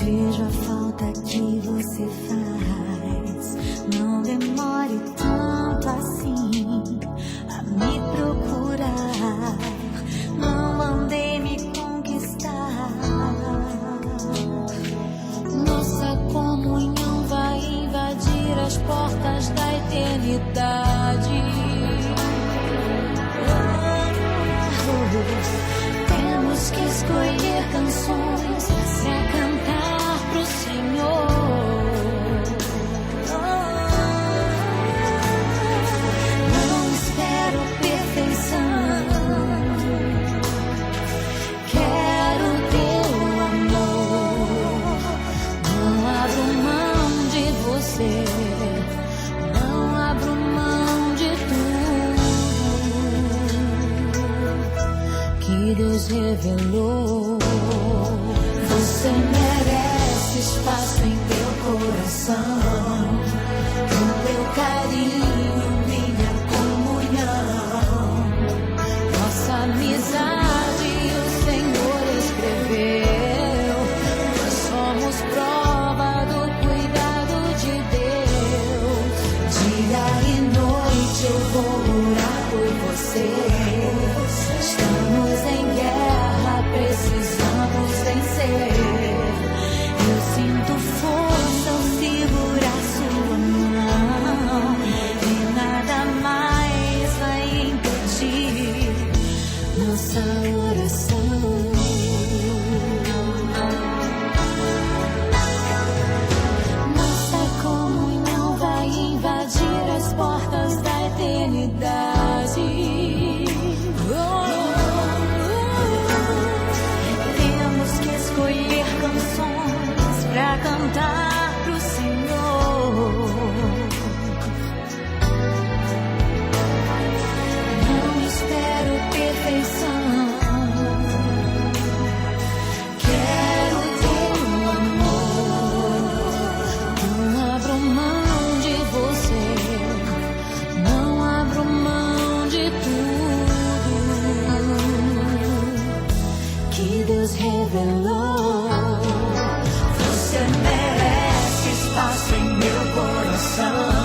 Vejo a falta que você faz. Não demore tanto assim a me procurar. Não mandei me conquistar. Nossa comunhão vai invadir as portas da eternidade. Temos que escolher canções pra cantar pro Senhor. Não espero perfeição. Quero teu amor. Não abro mão de você. Não abro mão de tudo que Deus revelou. Você merece espaço em teu coração, o teu carinho, minha comunhão. Nossa amizade o Senhor escreveu. Nós somos prova do cuidado de Deus. Dia e noite eu vou orar por você. Estamos em guerra, precisamos vencer. Eu sinto força ao segurar sua mão, e nada mais vai impedir nossa oração. Nossa comunhão vai invadir as portas da eternidade. Temos que escolher canções pra cantar pro Senhor. Não espero perfeição. Quero teu amor. Não abro mão de você. Não abro mão de tudo que Deus revelou. Você merece espaço em meu coração.